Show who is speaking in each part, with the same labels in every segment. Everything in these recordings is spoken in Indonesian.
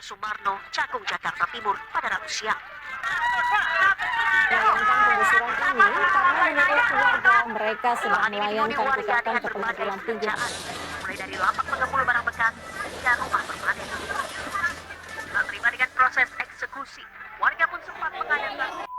Speaker 1: Sumarno, Cakung, Jakarta Timur pada Rabu siang.
Speaker 2: Melayangkan penggusuran ini karena menurut keluarga mereka sedang melayangkan gugatan ke pengadilan tinggi.
Speaker 1: Mulai dari lapak pengepul barang bekas hingga rumah permanen. Tak terima dengan proses eksekusi, warga pun sempat mengadakan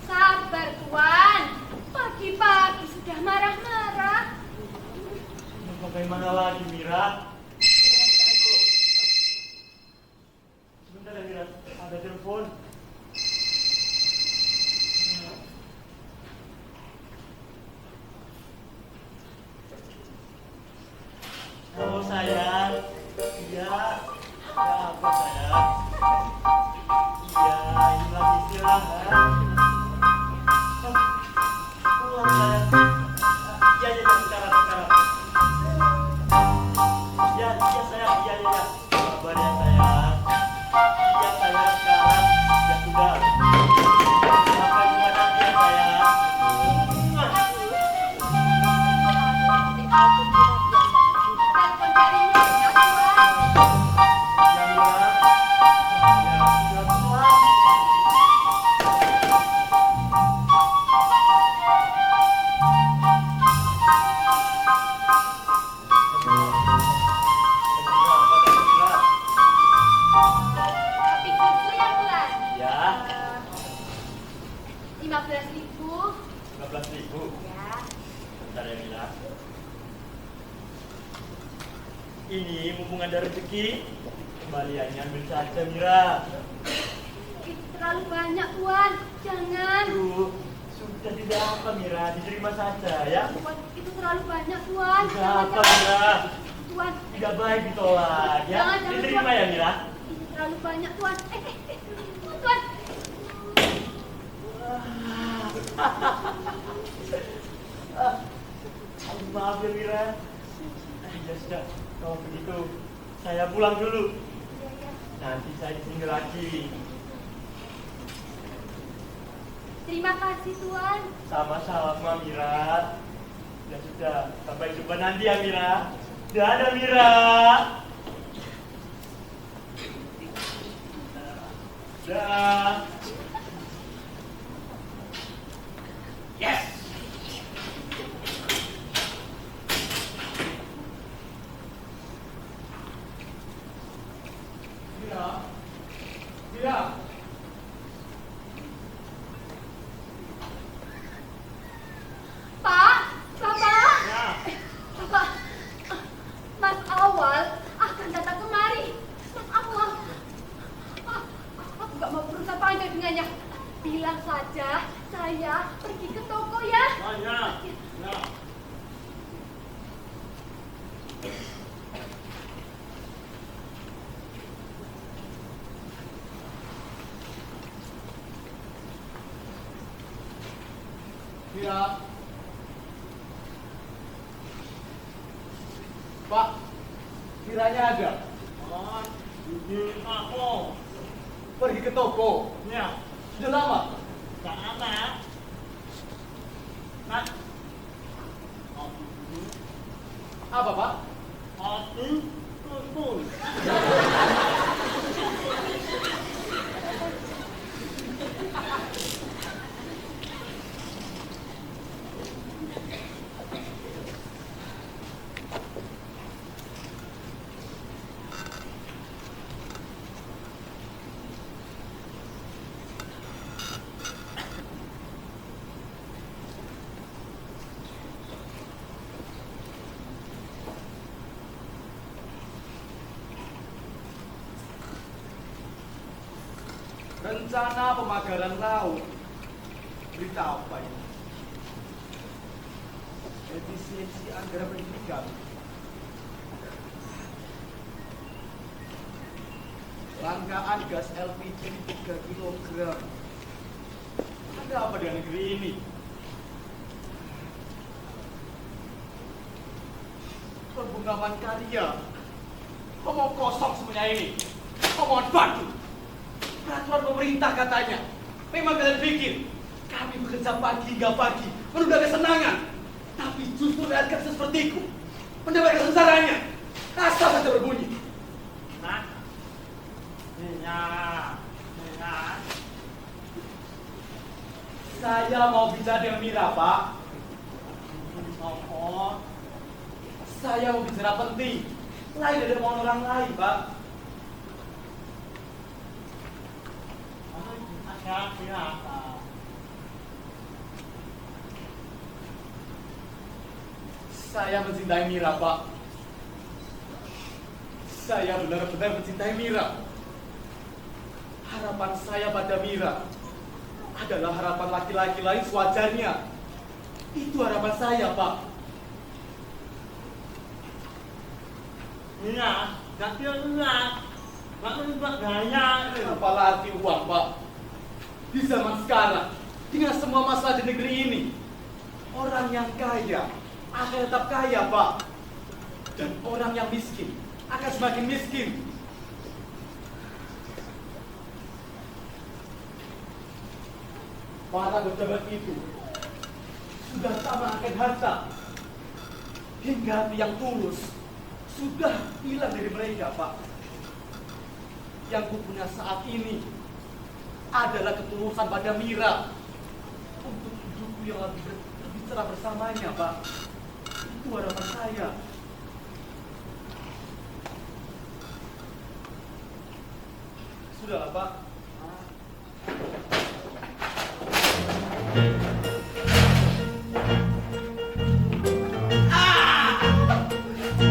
Speaker 3: Sabar, Tuan. Pagi-pagi sudah marah-marah.
Speaker 4: Bagaimana lagi, Mira? Sebentar ya, Mira. Ada telepon. Halo, sayang. Iya. Ya, apa, sayang? Iya, ini lagi istirahat. Pulang, sayang. Iya, iya, sekarang. Iya, sayang. Iya. Sabar ya, sayang. Iya, sayang, sekarang. Ya, sudah. Sampai jumpa nanti ya, sayang. Ini mumpung ada rezeki, kembaliannya ambil saja Mira.
Speaker 3: Itu terlalu banyak, Tuan. Jangan.
Speaker 4: Tuh, sudah tidak apa Mira, diterima saja ya.
Speaker 3: Tuan, itu terlalu banyak, Tuan.
Speaker 4: Tidak
Speaker 3: Jangan,
Speaker 4: apa
Speaker 3: jangan.
Speaker 4: Mira,
Speaker 3: Tuan,
Speaker 4: tidak baik ditolak ya.
Speaker 3: Jangan, jangan,
Speaker 4: Diterima
Speaker 3: Tuan.
Speaker 4: ya Mira.
Speaker 3: ini terlalu banyak, Tuan. Tuan.
Speaker 4: Maaf ya Mira. Ya sudah, kalau begitu saya pulang dulu. Nanti saya kesini lagi.
Speaker 3: Terima kasih, Tuan.
Speaker 4: Sama-sama Mira. Ya sudah, sampai jumpa nanti ya Mira. Dadah Mira. Dah. Yes. Mira. Mira.
Speaker 3: Pak, Bapak.
Speaker 4: Ya.
Speaker 3: Bapak, Mas Awal akan datang kemari. Mas Awal. Aku gak mau berusaha panjang dengannya. Bilang saja saya pergi ke toko ya.
Speaker 4: Oh ya. Ya.
Speaker 5: Mira. Pak, Miranya ada.
Speaker 4: Oh, ini aku.
Speaker 5: Pergi ke toko.
Speaker 4: Ya.
Speaker 5: Sudah lama.
Speaker 4: Tak apa. Nak.
Speaker 5: Apa, Pak?
Speaker 4: Aku tuntun.
Speaker 5: Rencana pemagaran laut. Berita apa ini? Efisiensi anggaran pendidikan. Langkaan gas LPG 3 kg. Ada apa dengan negeri ini? Pembungkaman karya. Omong kosong semuanya ini. Omongan batu. Peraturan pemerintah katanya. Memang kalian pikir kami bekerja pagi hingga pagi, menunda kesenangan. Tapi justru lihat kerja sepertiku mendapatkan sensaranya. Asal saja berbunyi.
Speaker 4: Nak. Iya. Iya.
Speaker 5: Saya mau bicara dengan Mira, Pak.
Speaker 4: Oh.
Speaker 5: Saya mau bicara penting. Lain dari omongan orang lain, Pak.
Speaker 4: Ada siapa?
Speaker 5: Saya mencintai Mira, Pak. Saya benar-benar mencintai Mira. Harapan saya pada Mira adalah harapan laki-laki lain sewajarnya. Itu harapan saya, Pak.
Speaker 4: Iya, tapi enggak. Nggak menebak gaya.
Speaker 5: Apalagi uang, Pak. Di zaman sekarang, dengan semua masalah di negeri ini, orang yang kaya akan tetap kaya, Pak. Dan orang yang miskin akan semakin miskin. Para pejabat itu sudah sama akan harta, hingga hati yang tulus sudah hilang dari mereka, Pak. Yang kupunya saat ini adalah ketulusan pada Mira untuk hidupku yang lebih cerah bersamanya, Pak. Itu harapan saya. Sudahlah, Pak.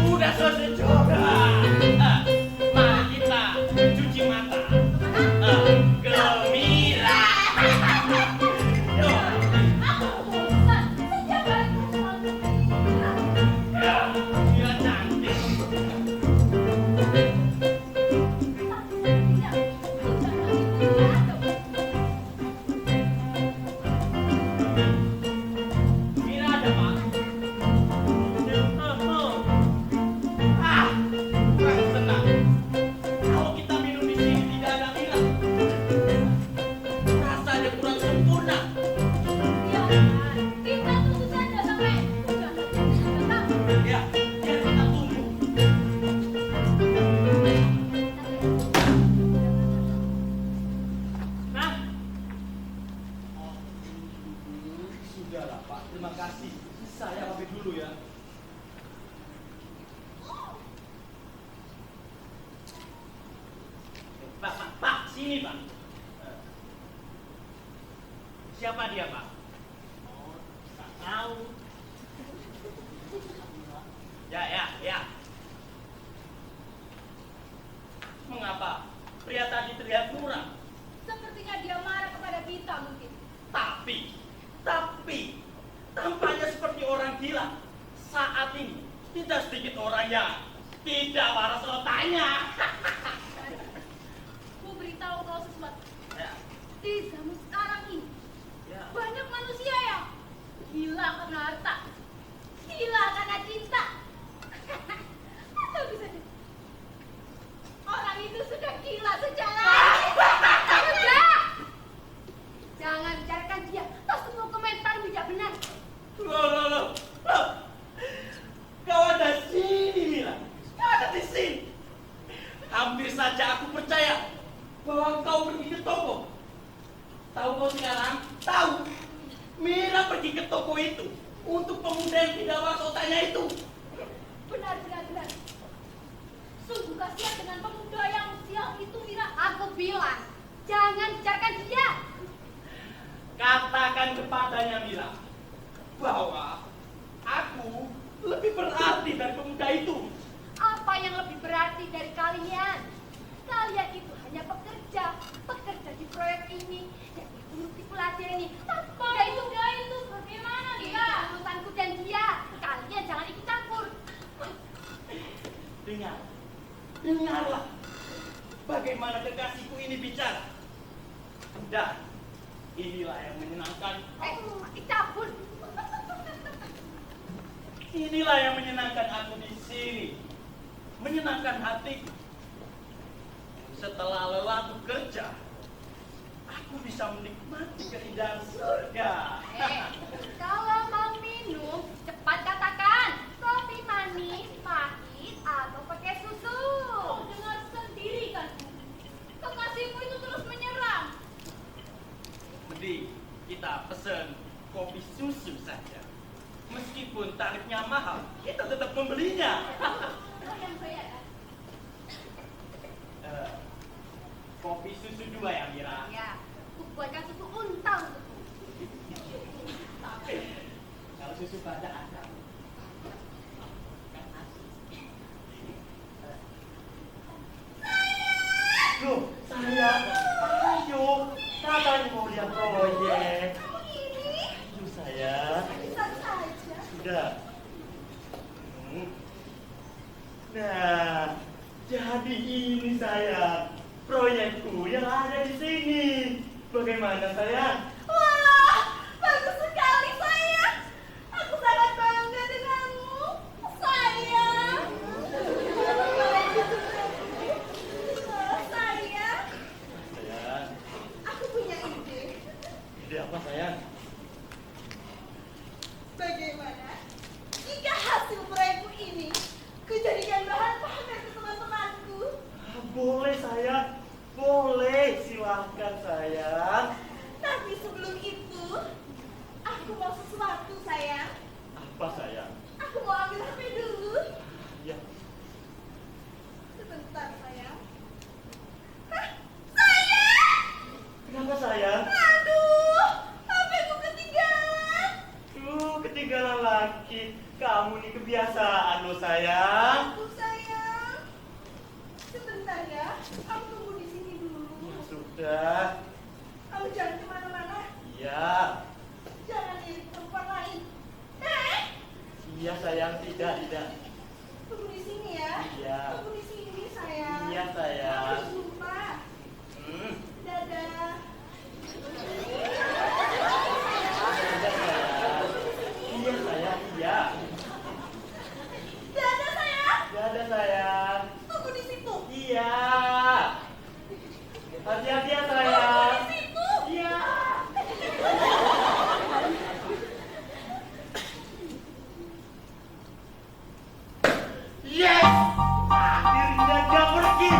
Speaker 4: Udah selesai juga.
Speaker 5: sini, Pak. Siapa dia, Pak?
Speaker 4: Oh, tak tahu.
Speaker 5: Ya. Mengapa pria tadi terlihat murah?
Speaker 3: Sepertinya dia marah kepada kita mungkin.
Speaker 5: Tapi, tampaknya seperti orang gila. Saat ini, tidak sedikit orang yang tidak waras otaknya.
Speaker 3: Ku beritahu kau sesuatu.
Speaker 5: Ya,
Speaker 3: Di zaman sekarang ini,
Speaker 5: ya.
Speaker 3: banyak manusia yang gila karena harta, gila karena cinta. Atau bisa jadi, orang itu sudah gila sejak lahir. Sudah! Jangan bicarakan dia. Tak semua komentar bijak benar.
Speaker 5: Loh. Kau ada sini, Mila. Kau ada di sini. Hampir saja aku percaya bahwa kau pergi ke toko. Tahu kau sekarang? Tahu. Mila pergi ke toko itu untuk pemuda yang tidak waras otaknya itu.
Speaker 3: Benar. Sungguh kasihan dengan pemuda yang sial itu, Mira. Aku bilang, jangan bicarakan dia.
Speaker 5: Katakan kepadanya, Mila, bahwa aku lebih berarti dari pemuda itu.
Speaker 3: Apa yang lebih berarti dari kalian? Kalian itu hanya pekerja di proyek ini, dan itu pelatihan ini. Tanpa itu, bagaimana dia? Urusanku dan dia. Kalian jangan ikut campur.
Speaker 5: Dengarlah bagaimana kekasihku ini bicara. Dan inilah yang menyenangkan.
Speaker 3: Campur.
Speaker 5: Inilah yang menyenangkan aku di sini. Menyenangkan hatiku. Setelah lelah bekerja, aku bisa menikmati keindahan surga.
Speaker 3: Kalau mau minum, cepat katakan. Kopi manis, pahit, atau pakai susu. Kau dengar sendiri kan? Kekasihmu itu terus menyerang.
Speaker 5: Mending kita pesen kopi susu saja. Meskipun tarifnya mahal, kita tetap membelinya.
Speaker 3: Kau yang bayar kan?
Speaker 5: Kopi susu 2 ya, Mira.
Speaker 3: Ya, aku buatkan susu unta untukmu.
Speaker 5: Kalau susu banyak ada. Loh, saya. Ayo, katanya mau lihat proyek. Ayo, sayang.
Speaker 3: Bisa saja.
Speaker 5: Sudah. Nah, jadi ini sayang, proyekku yang ada di sini. Bagaimana sayang?
Speaker 3: Wah, bagus sekali sayang. Aku sangat bangga denganmu, sayang. Sayang,
Speaker 5: Sayang,
Speaker 3: aku punya ide.
Speaker 5: ide apa sayang?
Speaker 3: Bagaimana jika hasil proyekku ini kujadikan bahan pamer ke teman-temanku?
Speaker 5: Boleh sayang, boleh, silahkan sayang.
Speaker 3: Tapi sebelum itu, aku mau sesuatu sayang.
Speaker 5: Apa sayang?
Speaker 3: Aku mau ambil HP dulu.
Speaker 5: Ya,
Speaker 3: Sebentar sayang. Hah, sayang!
Speaker 5: kenapa sayang?
Speaker 3: Aduh, HP-ku ketinggalan.
Speaker 5: Ketinggalan lagi. Kamu nih kebiasaan lo sayang.
Speaker 3: Aku sayang. Sebentar ya, kamu tunggu di sini dulu.
Speaker 5: Ya sudah.
Speaker 3: Kamu jangan kemana-mana.
Speaker 5: Iya.
Speaker 3: Jangan lirik tempat lain.
Speaker 5: Iya sayang, tidak.
Speaker 3: Tunggu di sini ya.
Speaker 5: Iya.
Speaker 3: Tunggu di sini sayang.
Speaker 5: Iya sayang.
Speaker 3: Sampai jumpa. Dadah.
Speaker 5: Iya sayang, iya.
Speaker 3: Dadah sayang.
Speaker 5: Dadah sayang.
Speaker 3: Tunggu di situ.
Speaker 5: Iya. Hati-hati ya
Speaker 3: Tunggu
Speaker 5: sayang.
Speaker 3: di situ.
Speaker 5: Iya. Yes! Akhirnya dia pergi.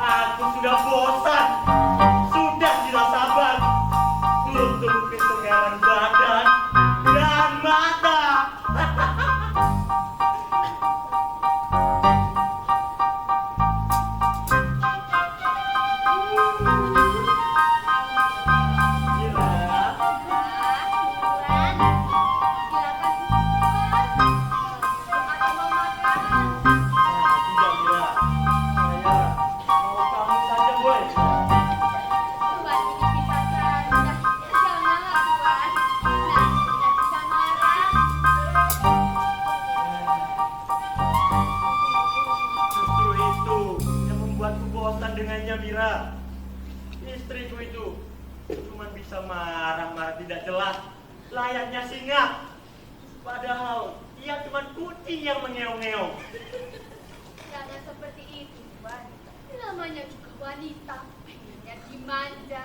Speaker 5: Aku sudah bosan. Sudah tidak sabar untuk kesegaran badan dan mata.
Speaker 4: tidak jelas, layaknya singa. Padahal dia cuma kucing yang mengeong-ngeong.
Speaker 3: Jangan seperti itu, Tuan. Namanya juga wanita, pengennya dimanja.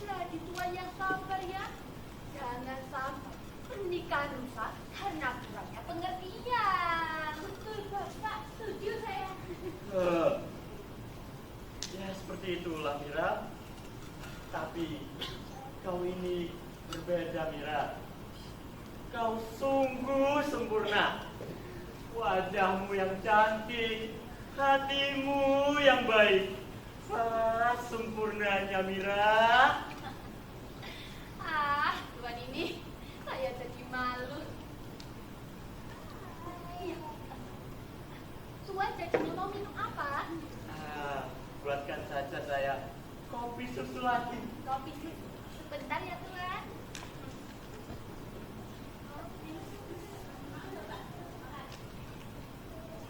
Speaker 3: Jadi Tuan yang sabar ya. Jangan sampai pernikahan rusak karena kurangnya pengertian. Betul, Bapak. Setuju saya.
Speaker 4: Ya seperti itulah Mira. Tapi kau ini berbeda Mira. Kau sungguh sempurna. Wajahmu yang cantik, hatimu yang baik. Sempurnanya Mira.
Speaker 3: Tuan ini saya jadi malu. Iya. Tuan jadinya mau minum apa?
Speaker 4: Buatkan saja saya kopi susu lagi.
Speaker 3: Kopi susu. Sebentar ya, Tuan.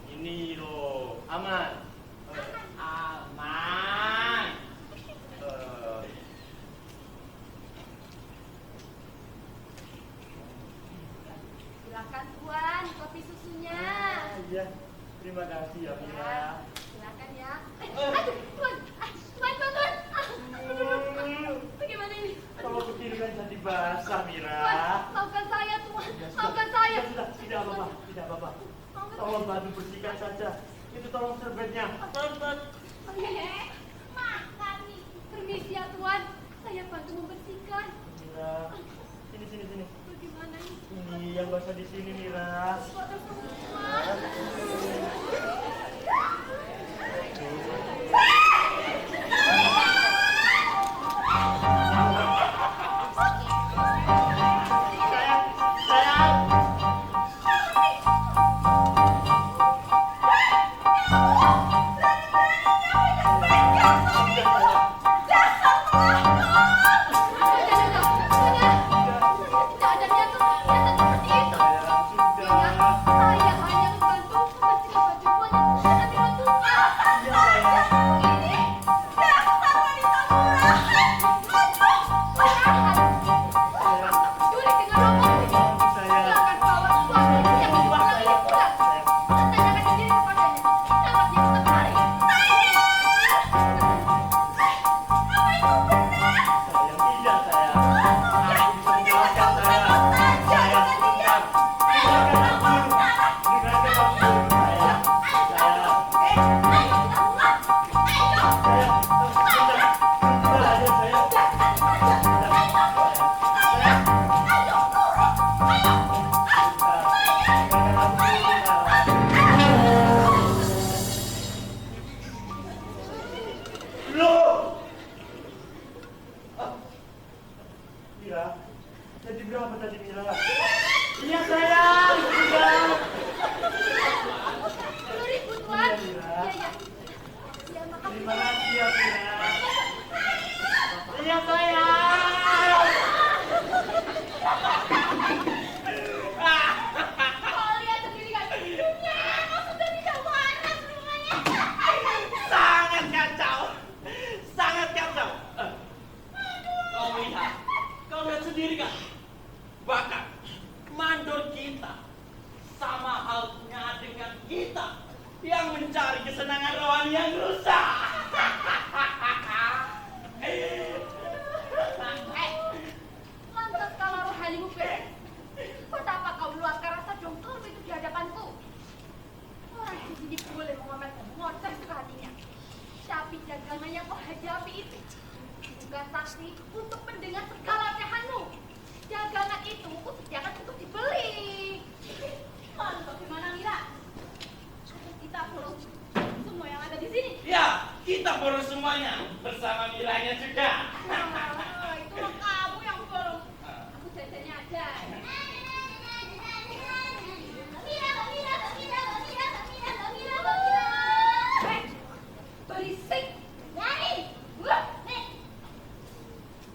Speaker 4: Ini loh, aman. Aman.
Speaker 3: Silakan Tuan, kopi susunya.
Speaker 4: Iya, terima kasih ya Mira.
Speaker 3: Silakan ya. Aduh, Tuan. Tuan. Bagaimana ini?
Speaker 4: Kalau begini kan jadi basah Mira.
Speaker 3: Tuan, maafkan saya, Tuan. Maafkan saya.
Speaker 4: Sudah, tidak apa-apa. Tolong bantu bersihkan saja. Itu tolong serbetnya. Serbet.
Speaker 3: Oh iya, makan nih. Permisi ya, Tuan. Saya bantu membersihkan.
Speaker 4: Mira, sini.
Speaker 3: Bagaimana ini?
Speaker 4: Ini yang basah di sini Mira.
Speaker 3: Kotor semua.
Speaker 4: Mira, jadi berapa tadi Mira? Iya sayang, sudah.
Speaker 3: 10.000 Tuan.
Speaker 4: Iya,
Speaker 3: Iya. Ya, makasih.
Speaker 4: Terima kasih ya Mira. Iya sayang.
Speaker 3: Kau lihat sendiri kan? Kau sudah tidak waras semuanya.
Speaker 5: Sangat kacau. Kau lihat sendiri kan? Bahkan mandor kita sama halnya dengan kita yang mencari kesenangan rohani yang rusak.
Speaker 3: Lantas kalau rohanimu beres, betapa kau meluapkan rasa dongkol itu di hadapanku. Orang di sini boleh mengomelkan ngoceh suka hatinya. Tapi dagangan yang kau hadapi itu bukan saksi untuk mendengar segala ocehanmu. Dagangan itu sediakan untuk dibeli. Lalu bagaimana Mira? Kita perlu semua yang ada di sini.
Speaker 5: Ya, kita boros semuanya bersama Miranya juga.
Speaker 3: Itu kamu yang borong. Aku jajannya aja. Berisik.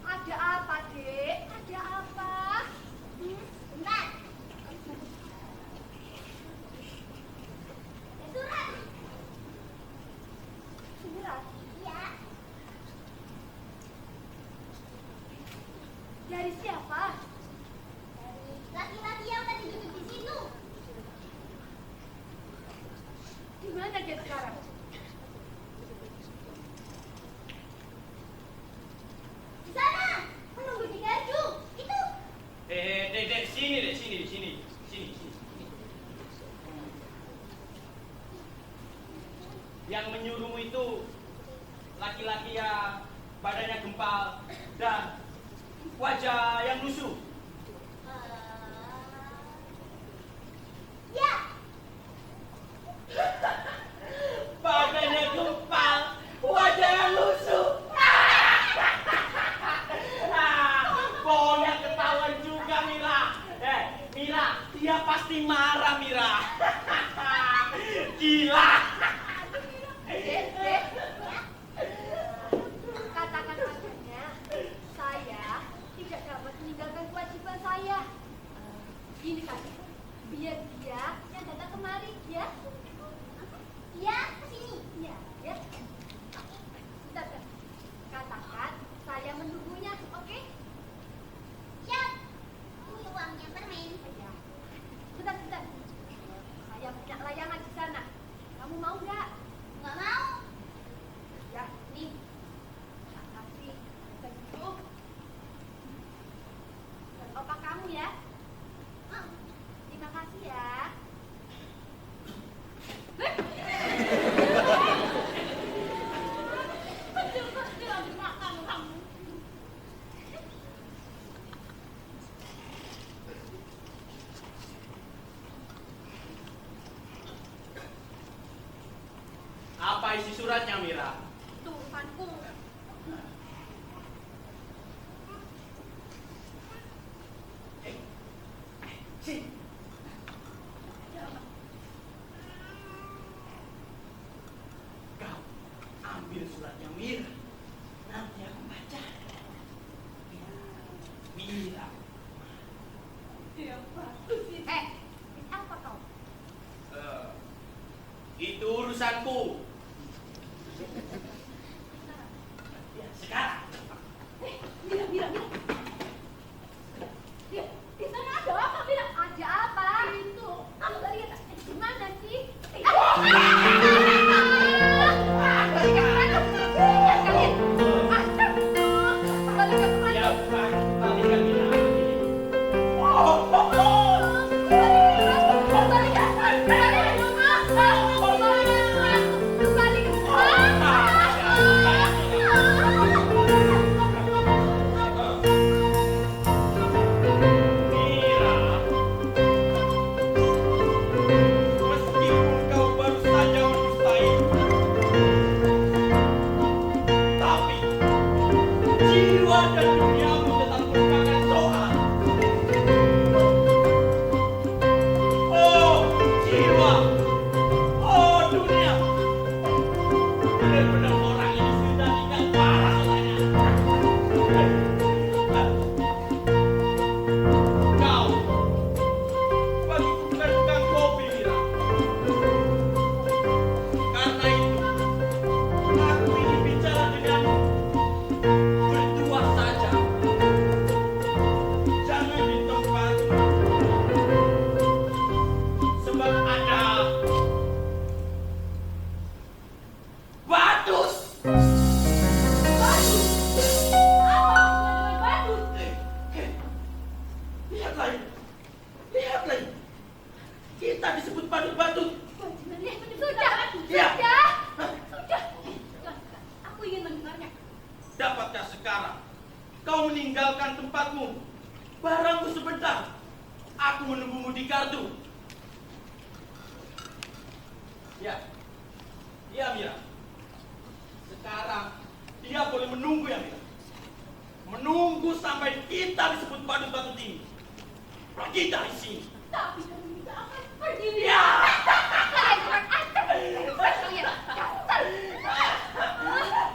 Speaker 3: Ada apa, Dek? Ada apa? Bentar. Surat. Surat? Iya. dia sekarang? Di sana, menunggu di gardu. Itu.
Speaker 5: Dek, sini. Yang menyuruhmu itu laki-laki yang badannya gempal dan wajah yang lusuh.
Speaker 3: Ya.
Speaker 5: Badannya gempal, wajah yang lusuh. Bohongnya ketahuan juga, Mira. Mira, dia pasti marah, Mira. Gila.
Speaker 3: Dek. Katakan padanya, saya tidak dapat meninggalkan kewajiban saya. Gini saja, biar dia yang datang kemari, ya. Iya, kesini. Iya, ya. Bentar. Katakan saya menunggunya, oke? Siap. Ini uangnya permen. Ya. Bentar. Saya punya layangan di sana. Kamu mau nggak? Nggak mau. Ya, nih. Tak kasih. Segitu. Dan opak kamu ya. Terima kasih ya.
Speaker 5: Apa isi suratnya, Mira?
Speaker 3: Itu urusanku.
Speaker 5: Sini. Kau ambil suratnya, Mira. Nanti aku baca. Mira.
Speaker 3: Apa kau?
Speaker 5: Itu urusanku. Ya, sekarang.
Speaker 3: Mira. Di sana ada apa, Mira? Ada apa? Itu. Kamu gak lihat? Di mana sih?
Speaker 5: Ya, balikan, Mira. Mira, meskipun kau baru saja mendustai, tapi jiwa dan duniamu tetap merupakan soal. Oh jiwa, oh dunia, benar-benar orang ini sudah tidak parah soalnya. Kau bagiku bukan tukang kopi, Mira. Karena itu, aku ingin bicara denganmu berdua saja. Jangan di tempat, sebab ada badus. Lihatlah ini. Kita disebut badut-badut.
Speaker 3: Sudah. Aku ingin mendengarnya.
Speaker 5: Dapatkah sekarang kau meninggalkan tempatmu? Barangku sebentar. Aku menunggumu di gardu. Ya, Mira. Sekarang dia boleh menunggu, ya, Mira. Menunggu sampai kita disebut badut-badut ini. Pergi dari sini.
Speaker 3: Tapi kami tidak akan pergi.
Speaker 5: Ya.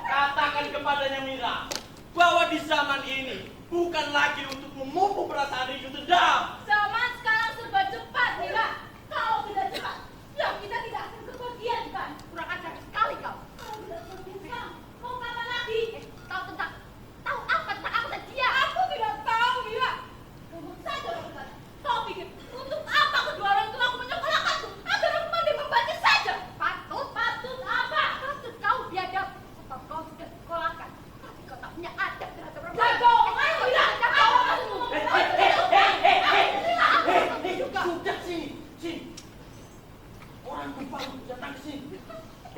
Speaker 5: Katakan kepadanya, Mira, bahwa di zaman ini bukan lagi untuk memupuk perasaan rindu dendam.
Speaker 3: Zaman sekarang serba cepat, Mira. Kalau tidak cepat, ya kita tidak akan kebahagiaan, kan? Kurang ajar sekali kau. Kalau tidak sekarang, mau kapan lagi? Tahu apa tentang aku dan dia? Aku tidak tahu, Mira. Ngomong saja orang benar. Kau pikir untuk apa kedua orang tua aku menyekolahkanku agar aku pandai membaca saja? Patut.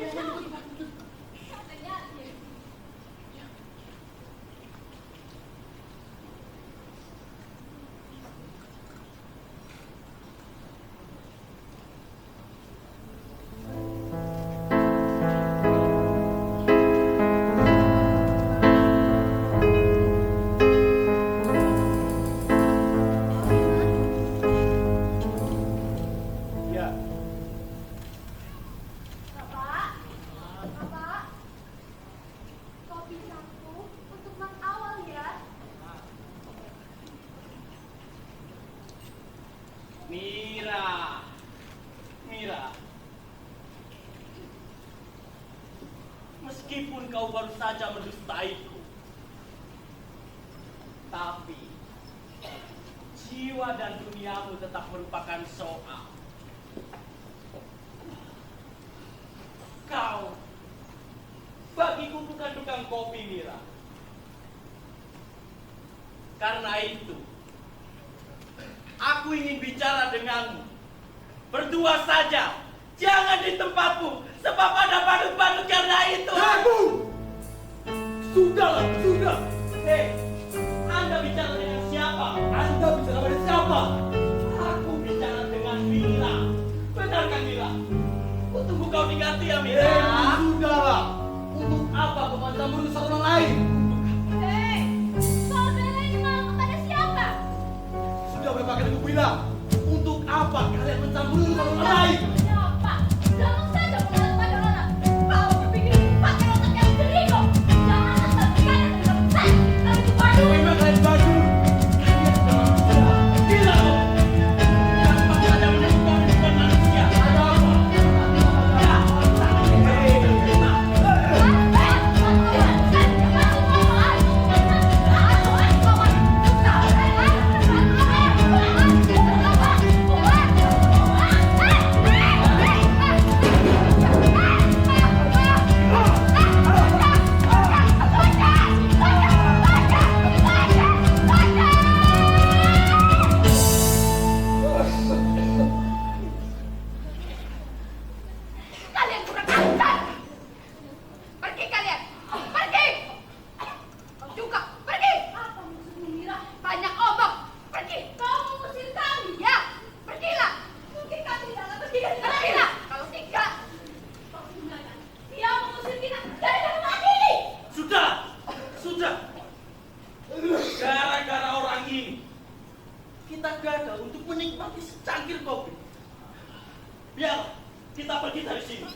Speaker 3: Katanya dia.
Speaker 5: Ya,
Speaker 3: Bapak, Bapak, kopi satu untuk Mas Awal ya.
Speaker 5: Mira. Mira. Meskipun kau baru saja mendustaiku, tapi jiwa dan duniamu tetap merupakan soal. Kau bagiku bukan tukang kopi, Mira. Karena itu, aku ingin bicara denganmu. Berdua saja, jangan di tempatmu, sebab ada badut-badut karena itu. Aku! Sudahlah, sudah. Hei, Anda bicara dengan siapa? Anda bicara pada siapa? Aku bicara dengan Mira. Benar kan, Mira? Tunggu kau diganti ya, Mira. Sudahlah. Untuk apa kau macam merusak orang lain?
Speaker 3: Hei, kau belain malah kepada siapa?
Speaker 5: Sudah berapa kali aku bilang? Untuk apa kalian mencampuri urusan orang lain?
Speaker 3: Siapa? Jangan saja mengalah pada orang. Kau berpikir pakai otak yang jernih kok. Jangan asal bicara dengan saya. Tapi itu baru.
Speaker 5: Memang kalian bagus. Kalian sudah manusia. Gila kau. Tanpa ada menemukan bukan manusia. Ada apa?
Speaker 3: Kalian kurang ajar. Pergi kalian. Pergi. Kau juga pergi. Apa maksudmu, Mira? Banyak omong. Pergi. Kau mengusir kami, ya? Pergilah. Mungkin kami tidak akan pergi dari negara kita. Kalau tidak, kau gunakan. Dia mengusir kita dari tempat ini.
Speaker 5: Sudah, sudah. Gara-gara orang ini, kita gagal untuk menikmati secangkir kopi. Biar kita pergi dari sini.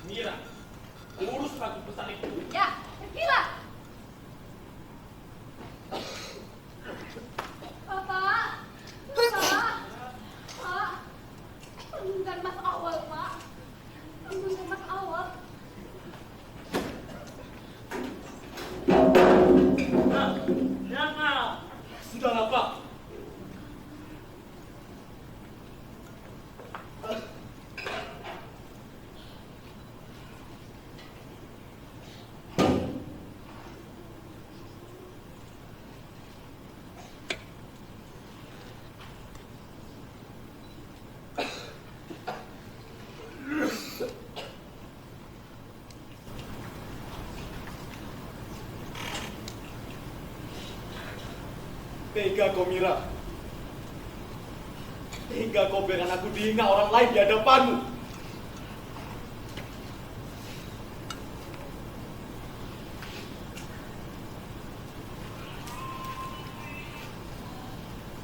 Speaker 5: Mira, urus batu besar itu.
Speaker 3: Ya, pergilah. Bapak, Bapak, Pak, tunggukan Mas Awal, Pak. Tunggukan Mas Awal.
Speaker 5: Nah, jangan. Sudahlah, Pak. Tega kau, Mira. Tega kau biarkan aku dihina orang lain di hadapanmu.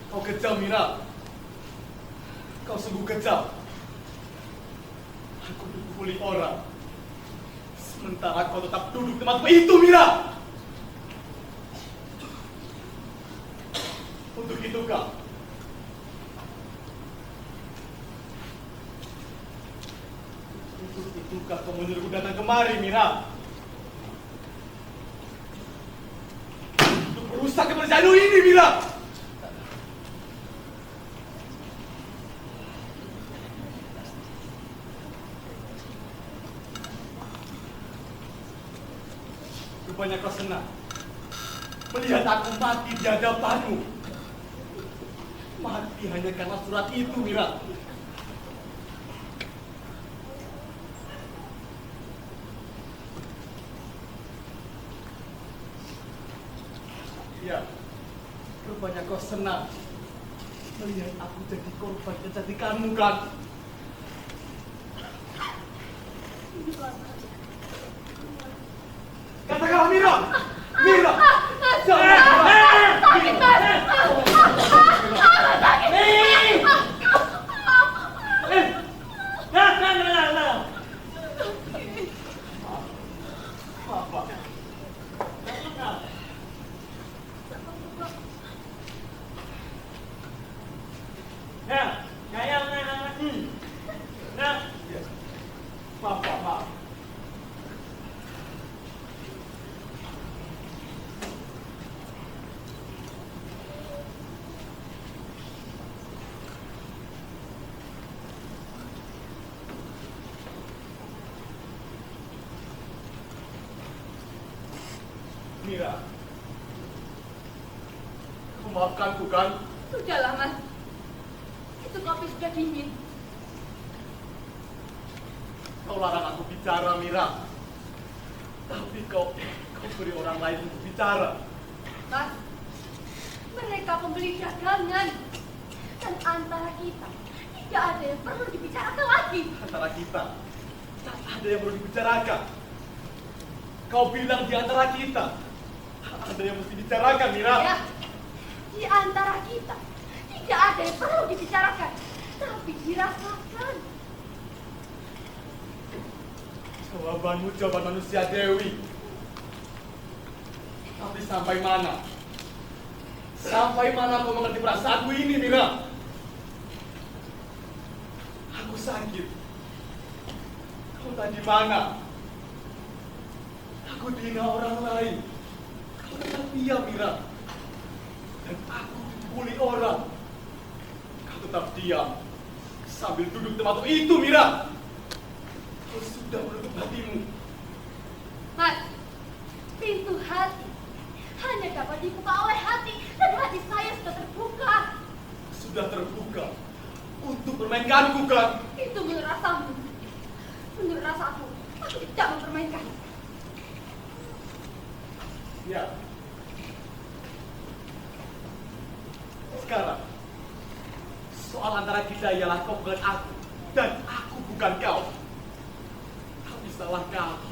Speaker 5: Kau kejam, Mira. Kau sungguh kejam. Aku dipukuli orang. Sementara kau tetap duduk tempatmu itu, Mira. Untuk itu kau. Untuk itu kau menyuruhku datang kemari, Mira. Untuk merusak kepercayaanmu ini, Mira. Rupanya kau senang melihat aku mati di hadapanmu. mati hanya karena surat itu, Mira. Ya, rupanya kau senang melihat aku jadi korban kecantikanmu, kan? Katakanlah, Mira! Mira!
Speaker 3: Sakit, Mas!
Speaker 5: Maaf. Mira, kau maafkanku, kan?
Speaker 3: Sudahlah, Mas. Itu kopi sudah dingin.
Speaker 5: Kau larang aku bicara, Mira. Tapi kau beri orang lain untuk bicara.
Speaker 3: Mas, mereka pembeli dagangan. Dan antara kita, tidak ada yang perlu dibicarakan lagi.
Speaker 5: Antara kita, tak ada yang perlu dibicarakan. Kau bilang di antara kita, ada yang mesti bicarakan, Mira.
Speaker 3: Ya, di antara kita, tidak ada yang perlu dibicarakan. Tapi dirasakan.
Speaker 5: Jawabanmu jawaban manusia Dewi. Tapi sampai mana? Sampai mana kau mengerti perasaanku ini, Mira? Aku sakit. Kau tak di mana? Aku dihina orang lain. Kau tetap diam, Mira. Dan aku dipukuli orang. Kau tetap diam. Sambil duduk tempat itu, Mira. Kau sudah menutup hatimu.
Speaker 3: Mas, pintu hati hanya dapat dibuka oleh hati. Dan hati saya sudah terbuka.
Speaker 5: Sudah terbuka untuk permainkanku, kan?
Speaker 3: Itu menurut rasamu. Menurut rasaku, aku tidak mempermainkan.
Speaker 5: Ya. Sekarang, soal antara kita ialah kau bukan aku dan aku bukan kau. Tapi salahkah aku?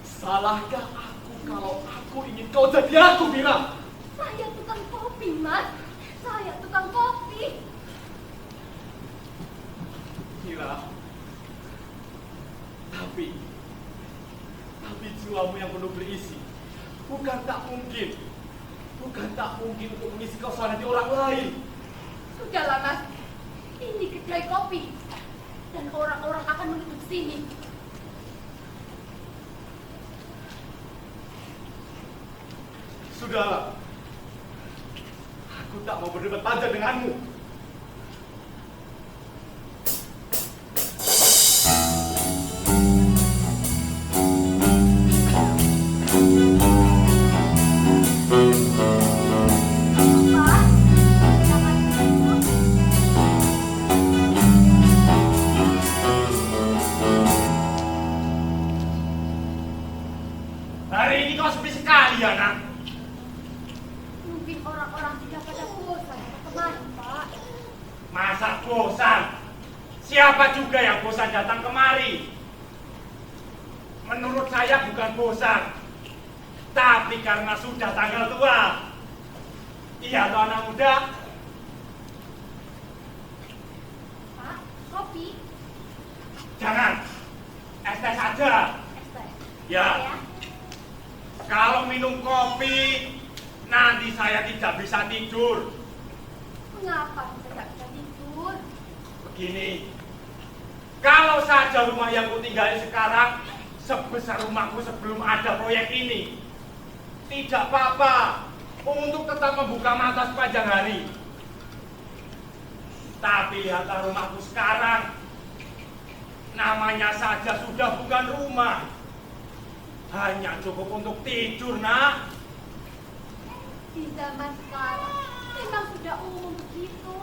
Speaker 5: Salahkah aku kalau aku ingin kau jadi aku, Mira?
Speaker 3: Saya tukang kopi, Mas. Saya tukang kopi.
Speaker 5: Mira. Tapi jiwamu yang penuh berisi. Bukan tak mungkin untuk mengisi kosongan hati orang lain.
Speaker 3: Sudahlah, Mas. Ini kedai kopi. Dan orang-orang akan menutup sini.
Speaker 5: Sudahlah. Aku tak mau berdebat panjang denganmu.
Speaker 4: Hari ini kau sepi sekali ya, Nak.
Speaker 3: Mungkin orang-orang tidak pada bosan kemarin, Pak.
Speaker 4: Masa bosan? Siapa juga yang bosan datang kemari? Menurut saya bukan bosan, tapi karena sudah tanggal tua. Iya toh anak muda?
Speaker 3: Pak, kopi.
Speaker 4: Jangan, es teh saja.
Speaker 3: Es teh.
Speaker 4: Ya. Kalau minum kopi, nanti saya tidak bisa tidur.
Speaker 3: Mengapa kita tidak bisa tidur?
Speaker 4: Begini, kalau saja rumah yang kutinggali sekarang sebesar rumahku sebelum ada proyek ini, tidak apa-apa untuk tetap membuka mata sepanjang hari. Tapi lihatlah rumahku sekarang, namanya saja sudah bukan rumah. Hanya cukup untuk tidur, Nak.
Speaker 3: Di zaman sekarang, Memang sudah umum begitu.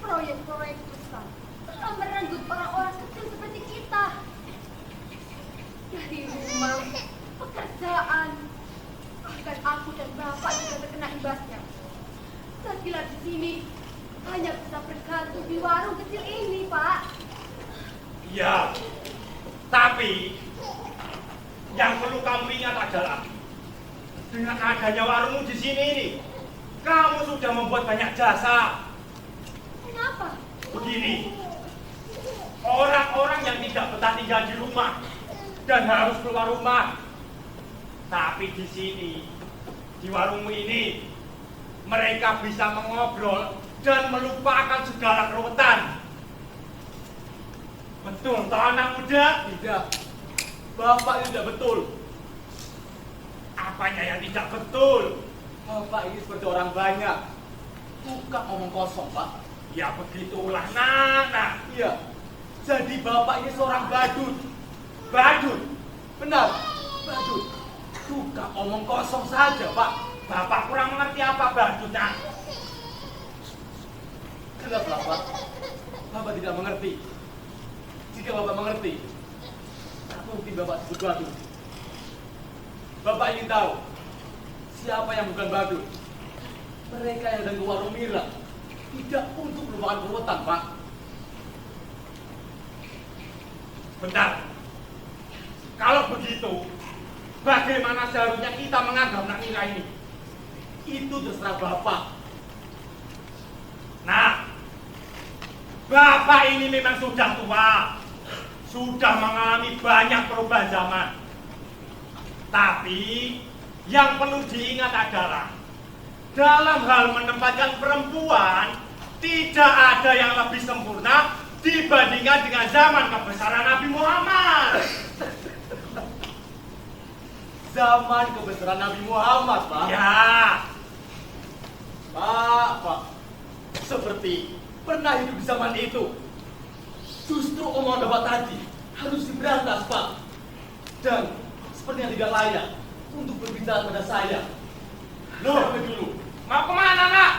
Speaker 3: Proyek-proyek besar telah merenggut orang-orang kecil seperti kita. Dari rumah, pekerjaan, bahkan aku dan bapak juga terkena imbasnya. Kita di sini hanya bisa bergantung di warung kecil ini, Pak.
Speaker 4: Iya, tapi yang perlu kamu ingat adalah dengan adanya warungmu di sini ini, kamu sudah membuat banyak jasa.
Speaker 3: Kenapa?
Speaker 4: Begini, orang-orang yang tidak betah tinggal di rumah dan harus keluar rumah, tapi di sini, di warungmu ini, mereka bisa mengobrol dan melupakan segala keruwetan. Betul, toh anak muda?
Speaker 5: Tidak. Bapak ini tidak betul.
Speaker 4: Apanya yang tidak betul?
Speaker 5: Bapak ini seperti orang banyak. Tukang ngomong kosong, Pak.
Speaker 4: Ya begitulah, Nana.
Speaker 5: Iya. Jadi Bapak ini seorang badut.
Speaker 4: Badut.
Speaker 5: Benar. Badut. Tukang ngomong kosong saja, Pak.
Speaker 4: Bapak kurang mengerti apa badut, Nak?
Speaker 5: Jelaslah, Pak. Bapak tidak mengerti. Jika Bapak mengerti, tak mungkin Bapak sebut badut. Bapak ingin tahu siapa yang bukan badut. Mereka yang datang ke warung Mira tidak untuk melupakan keruwetan, Pak.
Speaker 4: Bentar. Kalau begitu, bagaimana seharusnya kita menganggap Nak Mira ini?
Speaker 5: Itu terserah Bapak.
Speaker 4: Nah, Bapak ini memang sudah tua, sudah mengalami banyak perubahan zaman. Tapi, yang perlu diingat adalah, dalam hal menempatkan perempuan, tidak ada yang lebih sempurna dibandingkan dengan zaman kebesaran Nabi Muhammad.
Speaker 5: Zaman kebesaran Nabi Muhammad, Pak.
Speaker 4: Ya,
Speaker 5: Pak. Seperti pernah hidup di zaman itu. Justru omongan Bapak tadi harus diberantas, Pak. Dan sepertinya tidak layak untuk berbicara pada saya.
Speaker 4: loh,
Speaker 5: Sampai dulu.
Speaker 4: mau kemana, Nak?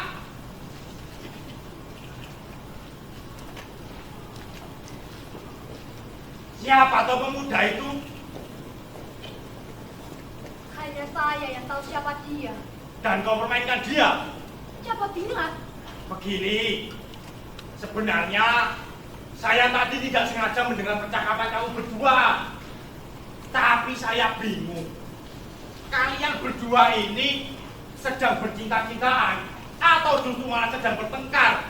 Speaker 4: Siapa tuh pemuda itu?
Speaker 3: Hanya saya yang tahu siapa dia.
Speaker 4: Dan kau permainkan dia?
Speaker 3: Siapa bilang?
Speaker 4: Begini, sebenarnya saya tadi tidak sengaja mendengar percakapan kamu berdua. Tapi saya bingung. Kalian berdua ini sedang bercinta-cintaan atau justru malah sedang bertengkar?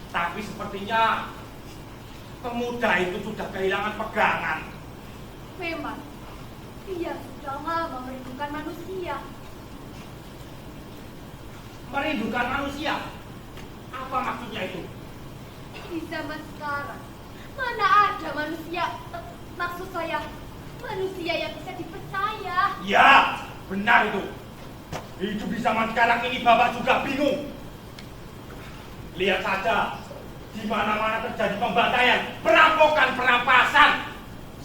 Speaker 4: Tapi sepertinya pemuda itu sudah kehilangan pegangan.
Speaker 3: Memang, dia sudah lama merindukan manusia.
Speaker 4: Merindukan manusia? Apa maksudnya itu?
Speaker 3: Di zaman sekarang, mana ada manusia, maksud saya, manusia yang bisa dipercaya.
Speaker 4: Ya, benar itu. Hidup di zaman sekarang ini Bapak juga bingung. Lihat saja, di mana-mana terjadi pembantaian, perampokan, perampasan.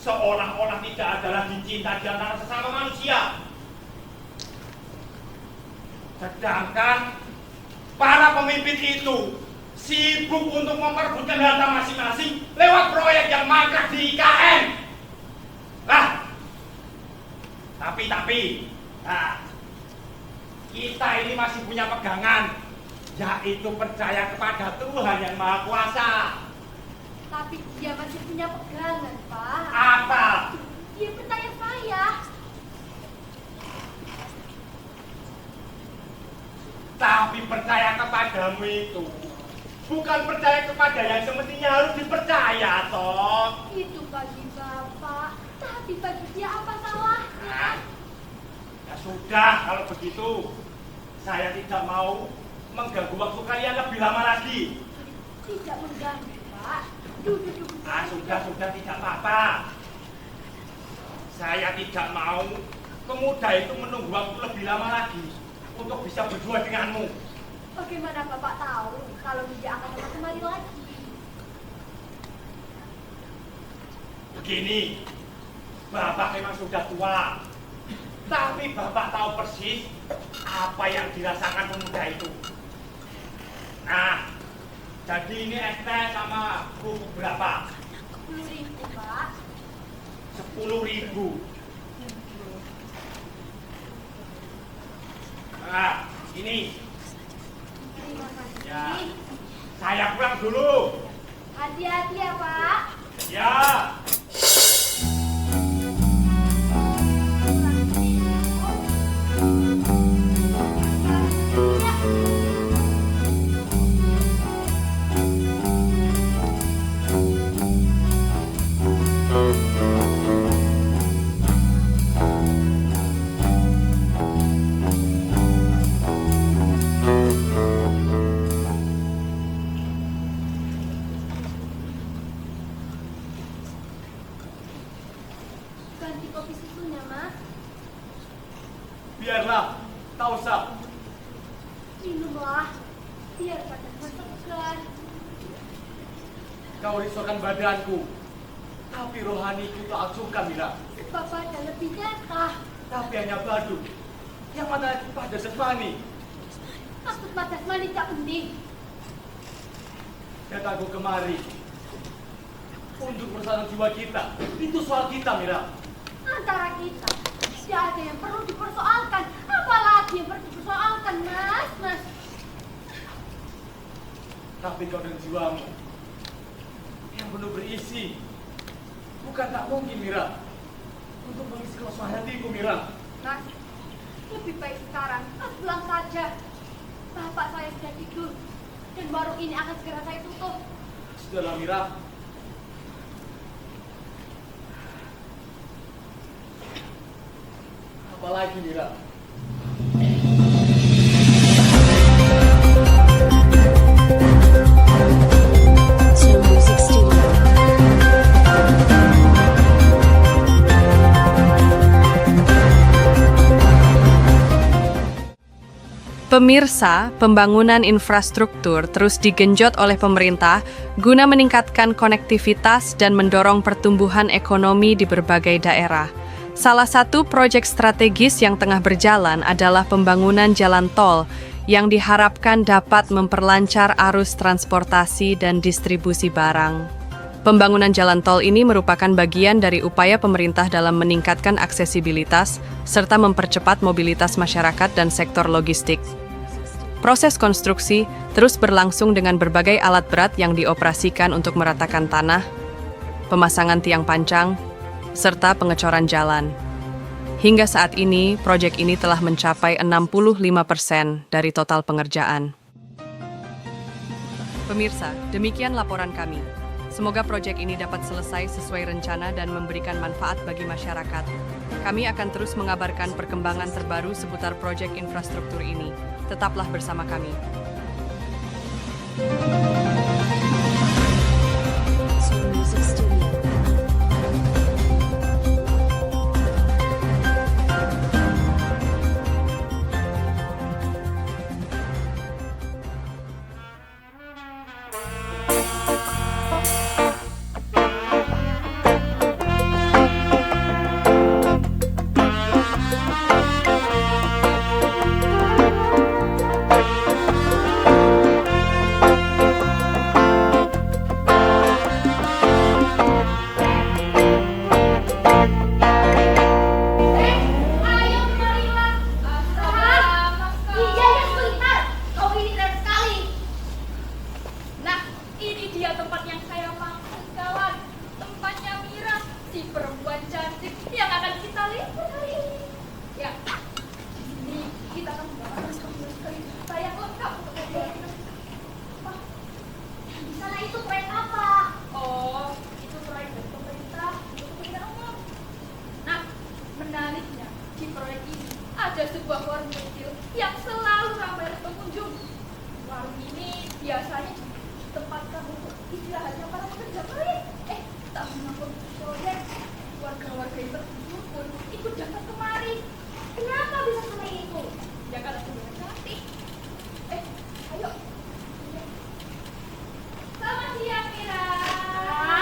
Speaker 4: Seolah-olah tidak ada lagi cinta di antara sesama manusia. Sedangkan para pemimpin itu sibuk untuk memperebutkan harta masing-masing lewat proyek yang mangkrak di IKN. Tapi, nah, kita ini masih punya pegangan, yaitu percaya kepada Tuhan yang Maha Kuasa.
Speaker 3: Tapi dia masih punya pegangan, Pak.
Speaker 4: Apa?
Speaker 3: Dia percaya saya.
Speaker 4: Tapi percaya kepadamu itu bukan percaya kepada yang semestinya harus dipercaya, toh.
Speaker 3: Itu bagi Bapak. Tapi bagi dia apa salahnya?
Speaker 4: Ya sudah, kalau begitu saya tidak mau mengganggu waktu kalian lebih lama lagi.
Speaker 3: Tidak mengganggu, Pak. Duduk.
Speaker 4: Sudah tidak apa-apa. Saya tidak mau pemuda itu menunggu waktu lebih lama lagi untuk bisa berdua denganmu.
Speaker 3: Bagaimana Bapak tahu kalau dia akan datang kemari lagi?
Speaker 4: Begini, Bapak memang sudah tua, tapi Bapak tahu persis apa yang dirasakan pemuda itu. Nah, jadi ini es teh sama bubuk berapa?
Speaker 3: 10.000, Pak.
Speaker 4: 10.000. Nah, ini.
Speaker 3: Terima kasih.
Speaker 4: Ya, saya pulang dulu.
Speaker 3: Hati-hati ya, Pak.
Speaker 4: Ya.
Speaker 3: Ganti kopi susunya, Mas.
Speaker 5: Biarlah, tak usah.
Speaker 3: Minumlah. Biar badan Mas segar.
Speaker 5: Kau risaukan badanku. Tapi rohaniku tak acuhkan, Mira.
Speaker 3: Bapak ada lebih nyata.
Speaker 5: Tapi hanya badu. Yang mana pada jasmani.
Speaker 3: Maksud Mas Jasmani tak penting.
Speaker 5: Datangku kemari. Untuk persoalan jiwa kita. Itu soal kita, Mira.
Speaker 3: Antara kita, tidak ada yang perlu dipersoalkan. Apalagi yang perlu dipersoalkan, Mas.
Speaker 5: Tapi kau dan jiwamu yang penuh berisi. Bukan tak mungkin, Mira. Untuk mengisi kosong hatiku, Mira.
Speaker 3: Mas, lebih baik sekarang Mas pulang saja. Bapak saya sudah tidur. Dan warung ini akan segera saya tutup.
Speaker 5: Sudahlah, Mira. Apalagi, Mira?
Speaker 2: Slow Music Studio.
Speaker 6: Pemirsa, pembangunan infrastruktur terus digenjot oleh pemerintah guna meningkatkan konektivitas dan mendorong pertumbuhan ekonomi di berbagai daerah. Salah satu proyek strategis yang tengah berjalan adalah pembangunan jalan tol yang diharapkan dapat memperlancar arus transportasi dan distribusi barang. Pembangunan jalan tol ini merupakan bagian dari upaya pemerintah dalam meningkatkan aksesibilitas serta mempercepat mobilitas masyarakat dan sektor logistik. Proses konstruksi terus berlangsung dengan berbagai alat berat yang dioperasikan untuk meratakan tanah, pemasangan tiang pancang, serta pengecoran jalan. Hingga saat ini, proyek ini telah mencapai 65% dari total pengerjaan. Pemirsa, demikian laporan kami. Semoga proyek ini dapat selesai sesuai rencana dan memberikan manfaat bagi masyarakat. Kami akan terus mengabarkan perkembangan terbaru seputar proyek infrastruktur ini. Tetaplah bersama kami.
Speaker 2: Slow Music Studio.
Speaker 3: Ayo marilah. Iya ya sebentar. Kau ini keren sekali. Nah, ini dia tempat yang saya maksud, kawan. Tempatnya Mira, si perempuan cantik yang akan kita lihat hari ini. Ya, di sini kita akan membahas sekali sayang lengkap untuk kegiatan kita. Apa? Di sana itu proyek apa? Oh, itu proyek dari pemerintah untuk kepentingan umum. Nah, menariknya di proyek ini ada sebuah warung kecil yang selalu ramai oleh pengunjung. Warung ini biasanya ditempatkan untuk istirahatnya para pekerja proyek. Tak mengampun proyek, warga-warga yang terkumpul pun ikut datang kemari. Kenapa bisa seperti itu? Ya karena sudah cantik. Ayo. Selamat siang, Mira.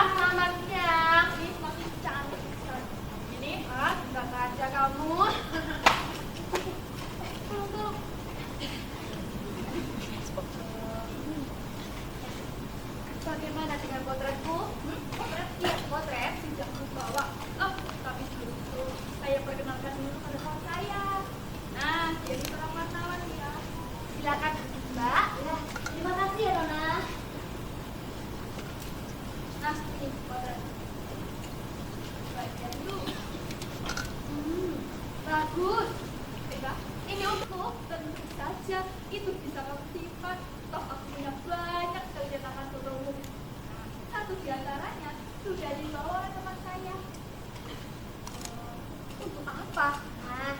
Speaker 3: Selamat siang. Ih, makin cantik sekali. Ini, enggak aja kamu. Kalau Bagaimana dengan potretku? Potret? Iya, potret sudah kubawa. Oh, tapi sebelum itu saya perkenalkan dulu pada kawan saya. Nah, jadi seorang wartawan ya. Silakan, Mbak. Ya, terima kasih ya, Nona. Nah, ini potret. Baca dulu. Bagus. Coba, ini untukku. Tentu saja, itu bisa kamu simpan. Toh aku punya banyak sekali cetakan foto umum. Satu di antaranya sudah dibawa oleh teman saya. Untuk apa? Nah,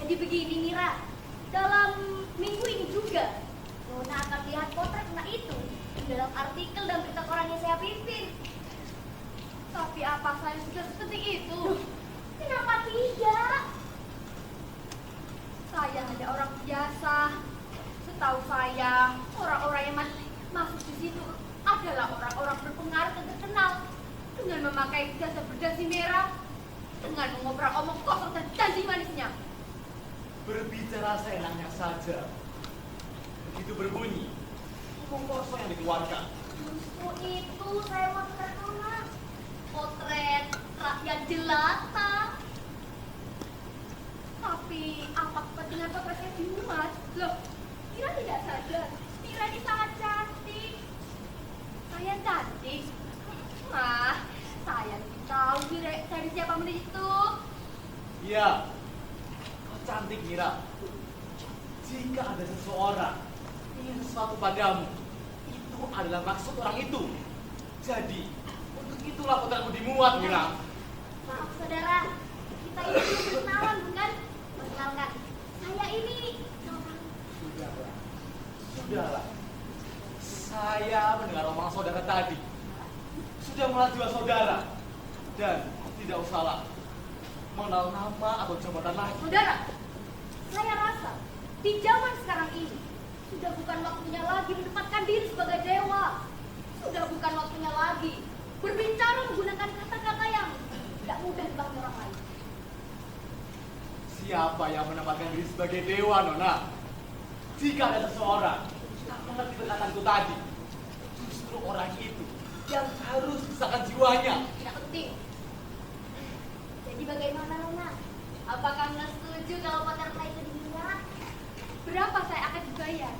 Speaker 3: jadi begini Mira. Dalam minggu ini juga, Nona akan lihat potret anak itu di dalam artikel dan berita koran yang saya pimpin. Tapi apa saya sudah sepenting itu? Kenapa tidak? Saya hanya orang biasa. Setahu saya, orang-orang yang masuk di situ adalah orang-orang berpengaruh dan terkenal dengan memakai jasa berdasi merah, dengan mengobrak omong kosong dan janji manisnya.
Speaker 5: Berbicara seenaknya saja. Begitu berbunyi, omong kosong yang dikeluarkan.
Speaker 3: Justru itu saya mau terkenal. Potret rakyat jelata. Tapi apa kepentingan potretnya dimuat? Loh, Mira tidak sadar. Mira ini sangat cantik. Saya cantik. Wah, saya tahu dari siapa itu.
Speaker 5: Iya, kau cantik Mira. Jika ada seseorang ingin sesuatu padamu, itu adalah maksud orang itu. Jadi, untuk itulah potretmu dimuat, Mira.
Speaker 3: Maaf saudara, kita ini belum kenalan bukan? Perkenalkan, saya ini seorang.
Speaker 5: Sudahlah. Saya mendengar omongan saudara tadi. Sudah mulai jiwa saudara. Dan tidak usahlah mengenal nama atau jabatan lagi.
Speaker 3: Saudara, saya rasa di zaman sekarang ini sudah bukan waktunya lagi menempatkan diri sebagai dewa. Sudah bukan waktunya lagi berbicara menggunakan kata-kata yang tidak mudah dipahami orang lain.
Speaker 5: Siapa yang menempatkan diri sebagai dewa, Nona? Jika ada seseorang yang mengerti perkataanku tadi, justru orang itu yang harus disahkan jiwanya.
Speaker 3: Tidak penting. Jadi bagaimana Nona? Apakah Nona setuju kalau pacar saya itu diminat? Berapa saya akan dibayar?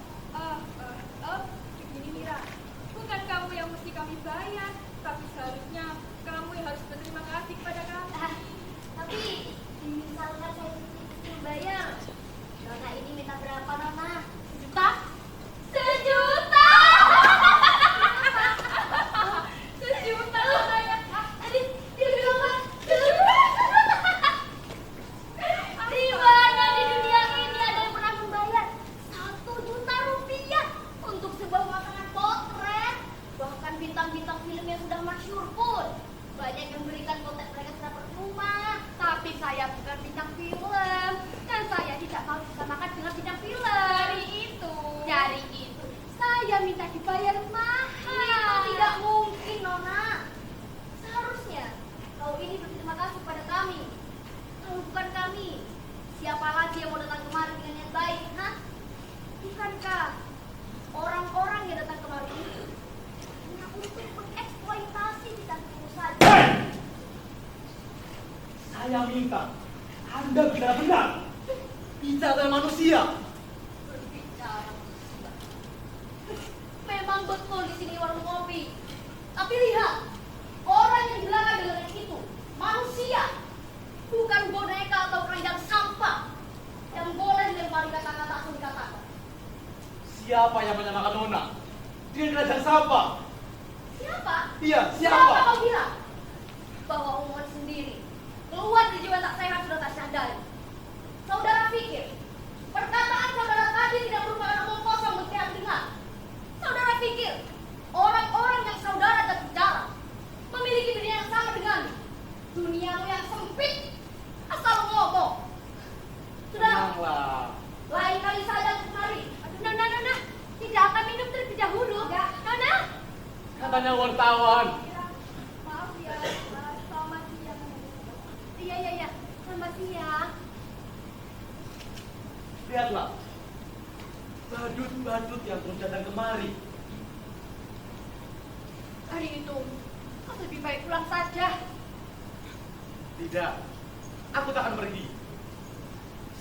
Speaker 3: Begini Mira, bukan kamu yang mesti kami bayar, tapi seharusnya kamu yang harus berterima kasih kepada kami. Tapi misalkan saya mesti bayar, Nona ini minta berapa Nona? 1 juta? 1 juta! 1 juta Nona. Di mana di dunia ini ada yang pernah membayar 1 juta rupiah untuk sebuah makanan potret? Bahkan bintang-bintang film yang sudah masyhur pun banyak yang memberikan potret mereka secara percuma. Tapi saya bukan bintang film, dan saya tidak mau disamakan dengan bintang film. Dari itu, saya minta dibayar mahal. Itu tidak mungkin, Nona. Seharusnya kau ini berterima kasih pada kami. Kalau bukan kami, siapa lagi yang mau datang kemari dengan niat baik? Hah? Bukankah orang-orang yang datang kemari itu hanya untuk mengeksploitasi bintang film saja?
Speaker 5: Saya minta Anda bicara benar. Bicara dengan manusia.
Speaker 3: Berbicara. Memang betul di sini warung kopi. Tapi lihat, orang yang di belakang dengan itu manusia, bukan boneka atau keranjang sampah yang boleh dilempari kata-kata asal dikatakan.
Speaker 5: Siapa yang menyamakan Nona? Dia kerajaan siapa?
Speaker 3: Siapa?
Speaker 5: Iya,
Speaker 3: Siapa
Speaker 5: siapa?
Speaker 3: kau bilang? Bahwa omongan sendiri keluar dari jiwa tak sehat sudah tak sadari. Saudara pikir perkataan saudara tadi tidak merupakan omong kosong untuk yang dengar? Saudara pikir orang-orang yang saudara ajak bicara memiliki dunia yang sama dengan duniamu yang sempit? Asal ngomong. Sudah,
Speaker 5: Tenanglah.
Speaker 3: lain kali saja kemari. Nona, tidak akan minum terlebih dahulu. Nona.
Speaker 5: Katanya wartawan.
Speaker 3: Maaf ya, selamat siang. Iya, selamat siang.
Speaker 5: Lihatlah. Badut-badut yang terus datang kemari.
Speaker 3: hari itu, kau lebih baik pulang saja.
Speaker 5: Tidak, aku tak akan pergi.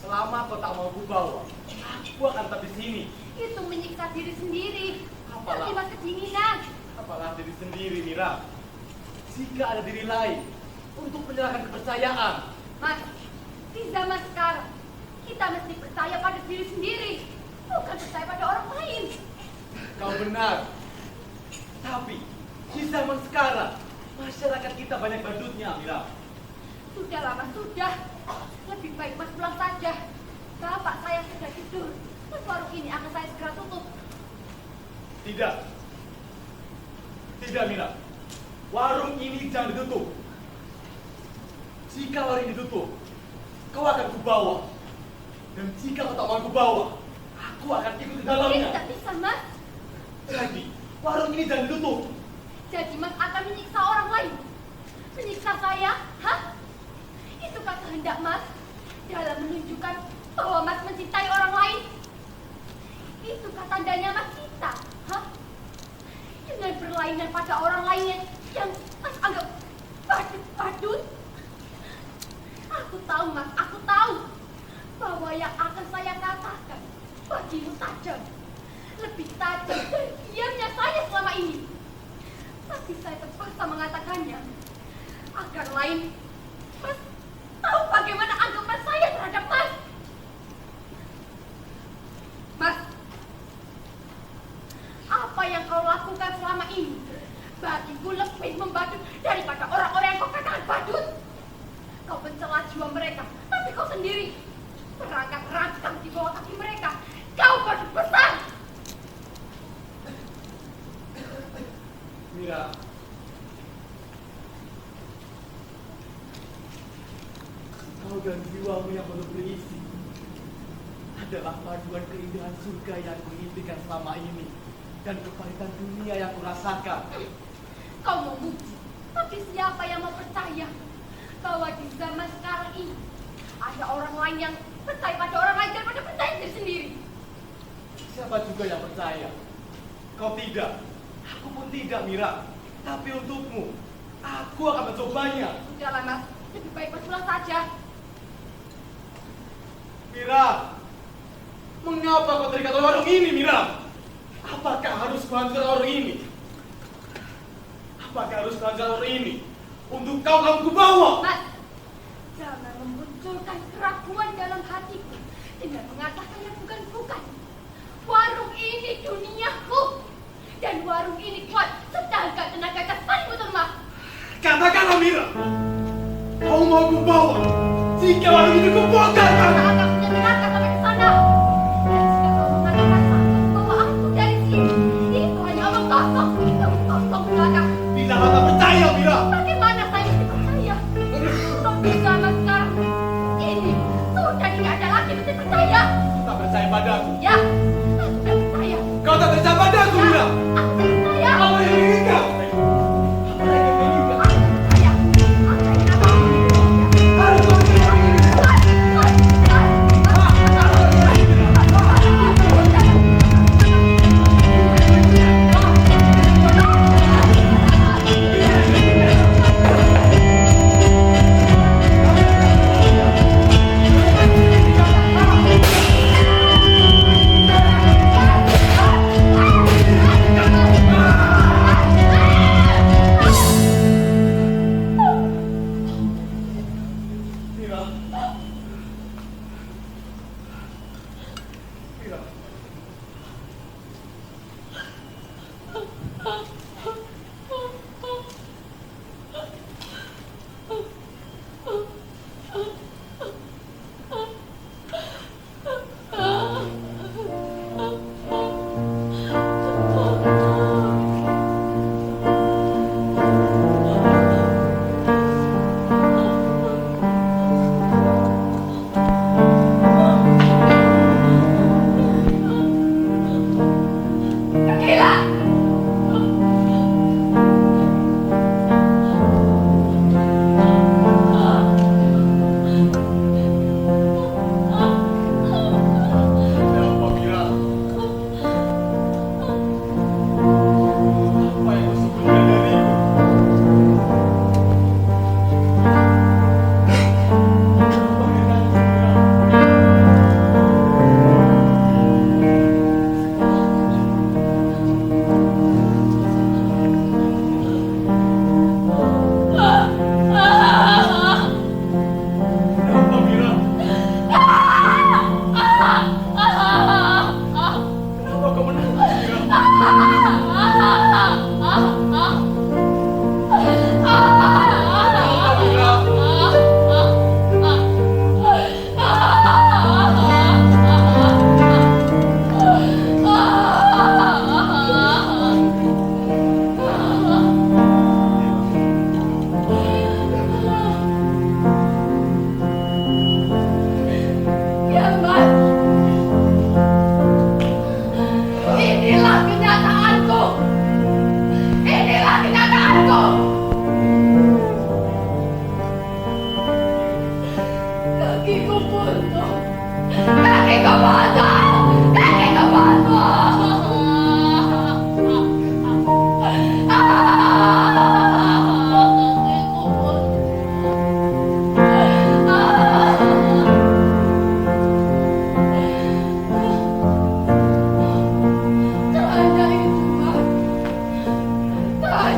Speaker 5: Selama kau tak mau aku bawa, aku akan tetap di sini.
Speaker 3: Itu menyiksa diri sendiri.
Speaker 5: Apalah.
Speaker 3: Terima kedinginan.
Speaker 5: Apalah diri sendiri, Mira. Jika ada diri lain untuk menyerahkan kepercayaan.
Speaker 3: Mas, di zaman sekarang, kita mesti percaya pada diri sendiri, bukan percaya pada orang lain.
Speaker 5: Kau benar. Tapi di zaman sekarang masyarakat kita banyak badutnya, Mira.
Speaker 3: Sudahlah Mas, sudah. Lebih baik Mas pulang saja. Bapak saya sudah tidur. Dan warung ini akan saya segera tutup.
Speaker 5: Tidak. Tidak, Mira. Warung ini jangan ditutup. Jika warung ini ditutup, kau akan kubawa. Dan jika kau tak mau kubawa, aku akan ikut ke dalamnya.
Speaker 3: Tidak bisa Mas.
Speaker 5: Jadi, warung ini jangan ditutup.
Speaker 3: Jadi Mas akan menyiksa orang lain. Menyiksa saya? Hah? Itukah kehendak Mas dalam menunjukkan bahwa Mas mencintai orang lain? Itukah tandanya Mas cinta? Hah? Dengan berlainan pada orang lain yang Mas anggap badut-badut? Aku tahu Mas, aku tahu bahwa yang akan saya katakan bagimu tajam. Lebih tajam dari diamnya saya selama ini. Tapi saya terpaksa mengatakannya agar lain Mas tahu bagaimana anggapan saya terhadap Mas. Mas, apa yang kau lakukan selama ini bagiku lebih membadut daripada orang-orang yang kau katakan badut. Kau mencela jiwa mereka, tapi kau sendiri merangkak-rangkak di bawah kaki mereka. Kau badut besar.
Speaker 5: Mira, kau dan jiwamu yang penuh berisi adalah paduan keindahan surga yang kuimpikan selama ini dan kepahitan dunia yang kurasakan.
Speaker 3: Kau mau muji, tapi siapa yang mau percaya bahwa di zaman sekarang ini ada orang lain yang percaya pada orang lain daripada percaya diri sendiri?
Speaker 5: Siapa juga yang percaya? Kau tidak, aku pun tidak, Mira. Tapi untukmu, aku akan mencobanya.
Speaker 3: Sudahlah Mas, lebih baik Mas pulang saja.
Speaker 5: Mira, mengapa kau terikat oleh warung ini, Mira? Apakah harus kuhancurkan warung ini? Apakah harus kuhancurkan warung ini? Untuk kau kubawa.
Speaker 3: Mas, jangan memunculkan keraguan dalam hatiku dengan mengatakan yang bukan-bukan. Warung ini duniaku, dan warung ini kuat sedangkan tenaga kasarmu lemah.
Speaker 5: Katakanlah, Mira, kau mau kubawa jika warung ini kubongkar.
Speaker 3: Tak akan punya tenaga sampai ke sana. Dan jika kau mengatakan sanggup membawa aku dari sini, itu hanya omong kosong. Kamu kosong belaka.
Speaker 5: Bila kau tak percaya, Mira.
Speaker 3: Bagaimana saya mesti percaya? Toh di zaman sekarang ini sudah tidak ada lagi mesti percaya.
Speaker 5: Tak percaya padaku.
Speaker 3: Ya, aku tidak percaya.
Speaker 5: Kau tak percaya padaku,
Speaker 3: Ya,
Speaker 5: Mira.
Speaker 3: aku tidak percaya.
Speaker 5: Apa yang ingin kau? Apa yang ingin kau?
Speaker 3: Aku tidak percaya. Aku tidak ingin apa-apa.
Speaker 5: Harus kau terima ini.
Speaker 3: Mas,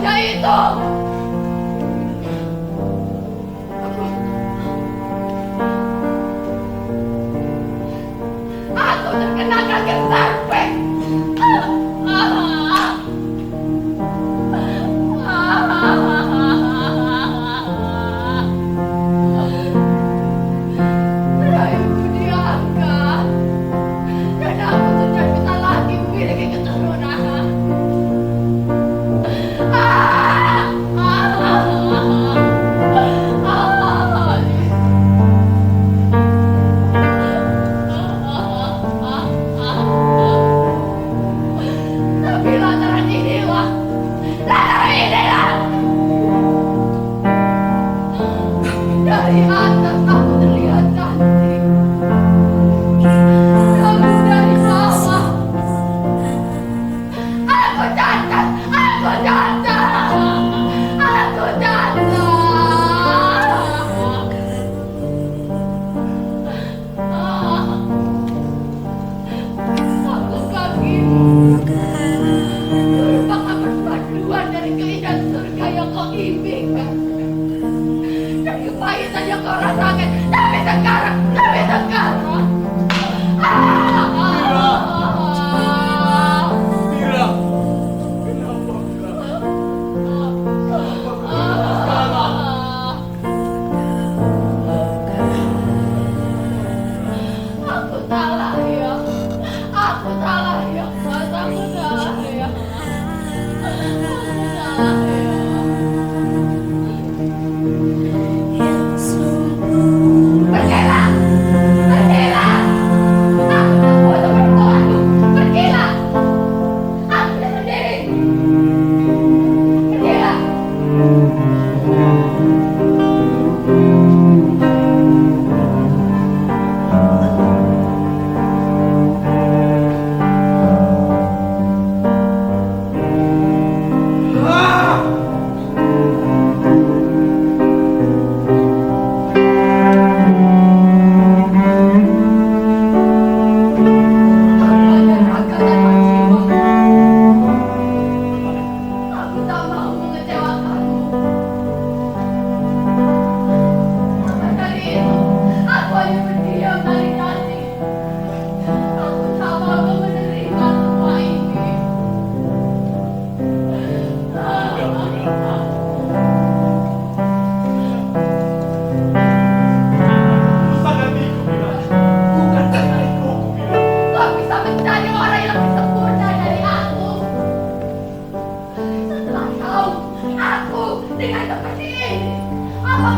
Speaker 3: saja itu. Aku terkena kanker cervix. Rahimku diangkat dan aku sudah bisa lagi memiliki keturunan. Tapi lantaran inilah dari atas aku terlihat cantik, namun dari bawah aku cacat, aku cacat, aku cacat. Aku kakimu merupakan perpaduan dari keindahan surga yang kau impikan, dan kepahitan yang kau rasakan. Tapi sekarang
Speaker 5: Mira, kenapa
Speaker 3: aku salah ya, aku salah ya, Mas, aku salah ya, aku salah ya. Pergilah, pergilah. Aku tak butuh pertolonganmu. Pergilah. Aku bisa sendiri. Pergilah. Hanya raga dan jiwa. Aku tak mau mengecewakanmu. Maka dari itu, aku hanya berdiam dari tadi. Aku tak mau menerima semua ini.
Speaker 5: urusan hatiku, Mira? Bukan karena egoku, Mira.
Speaker 3: Kau bisa mencari orang yang lebih sempurna dari aku. Setelah tahu aku dengan seperti ini, apa